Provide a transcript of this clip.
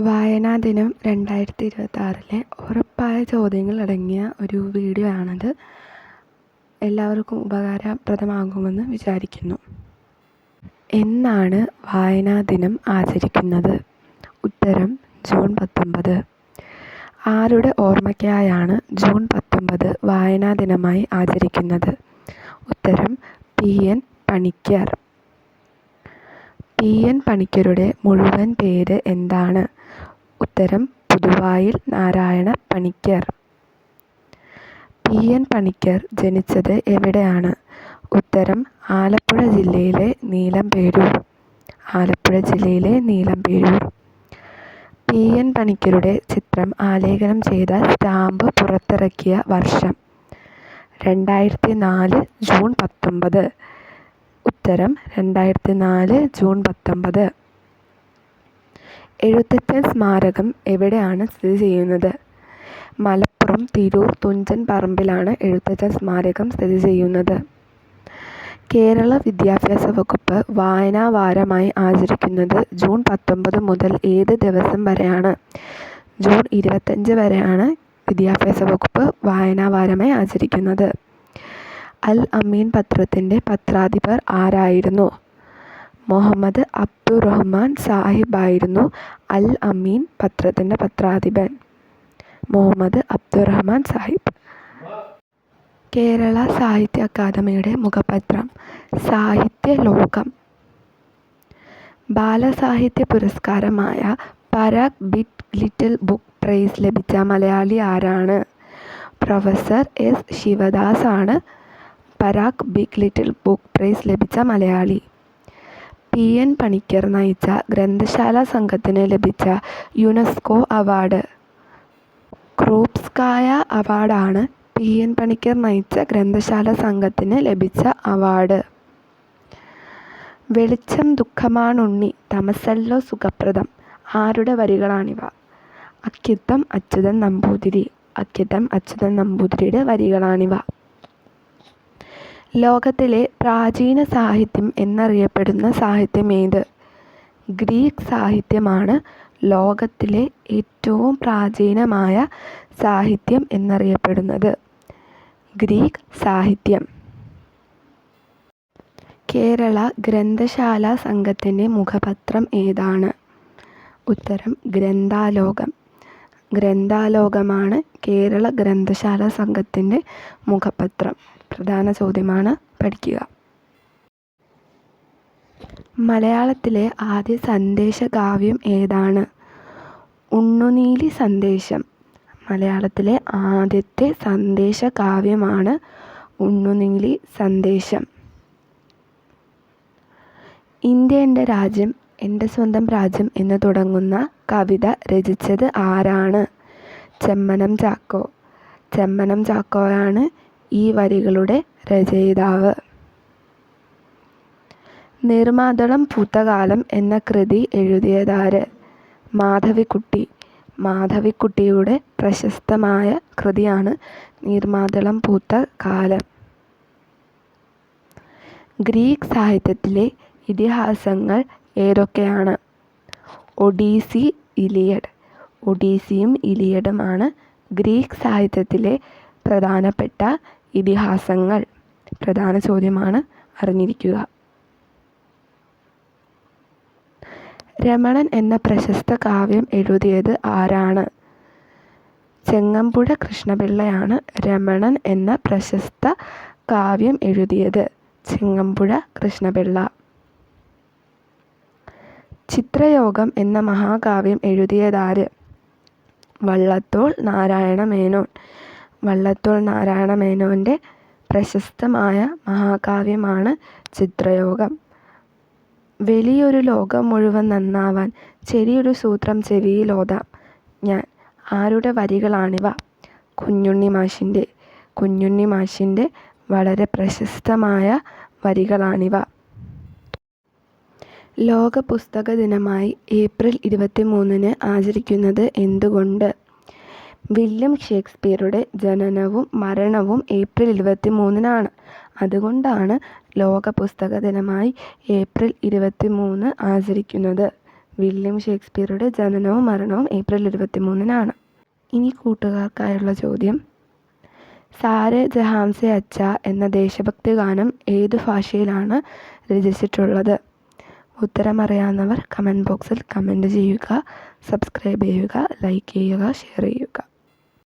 വായനാ ദിനം 2026 ഉറപ്പായ ചോദ്യങ്ങളടങ്ങിയ ഒരു വീഡിയോ ആണത്. എല്ലാവർക്കും ഉപകാരപ്രദമാകുമെന്ന് വിചാരിക്കുന്നു. എന്നാണ് വായനാ ദിനം ആചരിക്കുന്നത്? ഉത്തരം ജൂൺ 19. ആരുടെ ഓർമ്മയ്ക്കായാണ് ജൂൺ 19 വായനാ ദിനമായി ആചരിക്കുന്നത്? ഉത്തരം പി.എൻ. പണിക്കർ. പി.എൻ. പണിക്കരുടെ മുഴുവൻ പേര് എന്താണ്? ഉത്തരം പുതുവായിൽ നാരായണ പണിക്കർ. പി.എൻ. പണിക്കർ ജനിച്ചത് എവിടെയാണ്? ഉത്തരം ആലപ്പുഴ ജില്ലയിലെ നീലംപേരൂർ. ആലപ്പുഴ ജില്ലയിലെ നീലംപേരൂർ. പി.എൻ. പണിക്കരുടെ ചിത്രം ആലേഖനം ചെയ്ത സ്റ്റാമ്പ് പുറത്തിറക്കിയ വർഷം? 2004 ജൂൺ 19. ഉത്തരം 2004 ജൂൺ 19. എഴുത്തച്ഛൻ സ്മാരകം എവിടെയാണ് സ്ഥിതി ചെയ്യുന്നത്? മലപ്പുറം തിരൂർ തുഞ്ചൻ പറമ്പിലാണ് എഴുത്തച്ഛൻ സ്മാരകം സ്ഥിതി ചെയ്യുന്നത്. കേരള വിദ്യാഭ്യാസ വകുപ്പ് വായനാ വാരമായി ആചരിക്കുന്നത് ജൂൺ 19 മുതൽ ഏത് ദിവസം വരെയാണ്? ജൂൺ 25 വരെയാണ് വിദ്യാഭ്യാസ വകുപ്പ് വായനാ വാരമായി ആചരിക്കുന്നത്. അൽ അമീൻ പത്രത്തിൻ്റെ പത്രാധിപർ ആരായിരുന്നു? മുഹമ്മദ് അബ്ദുറഹ്മാൻ സാഹിബായിരുന്നു അൽ അമീൻ പത്രത്തിൻ്റെ പത്രാധിപൻ. മുഹമ്മദ് അബ്ദുറഹ്മാൻ സാഹിബ്. കേരള സാഹിത്യ അക്കാദമിയുടെ മുഖപത്രം? സാഹിത്യലോകം. ബാലസാഹിത്യ പുരസ്കാരമായ Parag big little book prize ലഭിച്ച മലയാളി ആരാണ്? പ്രൊഫസർ എസ് ശിവദാസ് ആണ് Parag big little book prize ലഭിച്ച മലയാളി. പി.എൻ. പണിക്കർ നയിച്ച ഗ്രന്ഥശാല സംഘത്തിന് ലഭിച്ച യുനെസ്കോ അവാർഡ്? ക്രൂപ്സ്കായ അവാർഡാണ് പി.എൻ. പണിക്കർ നയിച്ച ഗ്രന്ഥശാല സംഘത്തിന് ലഭിച്ച അവാർഡ്. വെളിച്ചം ദുഃഖമാണുണ്ണി തമസല്ലോ സുഖപ്രദം ആരുടെ വരികളാണിവ? അക്കിത്തം അച്യുതൻ നമ്പൂതിരി. അക്കിത്തം അച്യുതൻ നമ്പൂതിരിയുടെ വരികളാണിവ. ലോകത്തിലെ പ്രാചീന സാഹിത്യം എന്നറിയപ്പെടുന്ന സാഹിത്യം ഏത്? ഗ്രീക്ക് സാഹിത്യമാണ് ലോകത്തിലെ ഏറ്റവും പ്രാചീനമായ സാഹിത്യം എന്നറിയപ്പെടുന്നത്. ഗ്രീക്ക് സാഹിത്യം. കേരള ഗ്രന്ഥശാല സംഘത്തിൻ്റെ മുഖപത്രം ഏതാണ്? ഉത്തരം ഗ്രന്ഥാലോകം. ഗ്രന്ഥാലോകമാണ് കേരള ഗ്രന്ഥശാല സംഘത്തിൻ്റെ മുഖപത്രം. പ്രധാന ചോദ്യമാണ്, പഠിക്കുക. മലയാളത്തിലെ ആദ്യ സന്ദേശകാവ്യം ഏതാണ്? ഉണ്ണുനീലി സന്ദേശം. മലയാളത്തിലെ ആദ്യത്തെ സന്ദേശകാവ്യമാണ് ഉണ്ണുനീലി സന്ദേശം. ഇന്ത്യ എൻ്റെ രാജ്യം എൻ്റെ സ്വന്തം രാജ്യം എന്ന് തുടങ്ങുന്ന കവിത രചിച്ചത് ആരാണ്? ചെമ്മനം ചാക്കോ. ചെമ്മനം ചാക്കോയാണ് ഈ വരികളുടെ രചയിതാവ്. നീർമാതളം പൂത്തകാലം എന്ന കൃതി എഴുതിയതാര്? മാധവിക്കുട്ടി. മാധവിക്കുട്ടിയുടെ പ്രശസ്തമായ കൃതിയാണ് നീർമാതളം പൂത്ത കാലം. ഗ്രീക്ക് സാഹിത്യത്തിലെ ഇതിഹാസങ്ങൾ ഏതൊക്കെയാണ്? ഒഡീസി, ഇലിയഡ്. ഒഡീസിയും ഇലിയഡുമാണ് ഗ്രീക്ക് സാഹിത്യത്തിലെ പ്രധാനപ്പെട്ട ഇതിഹാസങ്ങൾ. പ്രധാന ചോദ്യമാണ്, അറിഞ്ഞിരിക്കുക. രമണൻ എന്ന പ്രശസ്ത കാവ്യം എഴുതിയത് ആരാണ്? ചെങ്ങമ്പുഴ കൃഷ്ണപിള്ളയാണ് രമണൻ എന്ന പ്രശസ്ത കാവ്യം എഴുതിയത്. ചെങ്ങമ്പുഴ കൃഷ്ണപിള്ള. ചിത്രയോഗം എന്ന മഹാകാവ്യം എഴുതിയതാര്? വള്ളത്തോൾ നാരായണ മേനോൻ. വള്ളത്തോൾ നാരായണ മേനോൻ്റെ പ്രശസ്തമായ മഹാകാവ്യമാണ് ചിത്രയോഗം. വലിയൊരു ലോകം മുഴുവൻ നന്നാവാൻ ചെറിയൊരു സൂത്രം ചെവിയിലോതാം ഞാൻ ആരുടെ വരികളാണിവ? കുഞ്ഞുണ്ണി മാഷിൻ്റെ. കുഞ്ഞുണ്ണി മാഷിൻ്റെ വളരെ പ്രശസ്തമായ വരികളാണിവ. ലോക പുസ്തക ദിനമായി ഏപ്രിൽ 23 ആചരിക്കുന്നത് എന്തുകൊണ്ട്? വില്യം ഷേക്സ്പിയറുടെ ജനനവും മരണവും ഏപ്രിൽ 23 അതുകൊണ്ടാണ് ലോക പുസ്തക ദിനമായി ഏപ്രിൽ 23 ആചരിക്കുന്നത്. വില്യം ഷേക്സ്പിയറുടെ ജനനവും മരണവും ഏപ്രിൽ 23-നാണ്. ഇനി കൂട്ടുകാർക്കായുള്ള ചോദ്യം. സാരെ ജഹാംസെ അച്ഛ എന്ന ദേശഭക്തി ഗാനം ഏതു ഭാഷയിലാണ് രചിച്ചിട്ടുള്ളത്? ഉത്തരമറിയാവുന്നവർ കമൻറ്റ് ബോക്സിൽ കമൻറ്റ് ചെയ്യുക. സബ്സ്ക്രൈബ് ചെയ്യുക, ലൈക്ക് ചെയ്യുക, ഷെയർ ചെയ്യുക.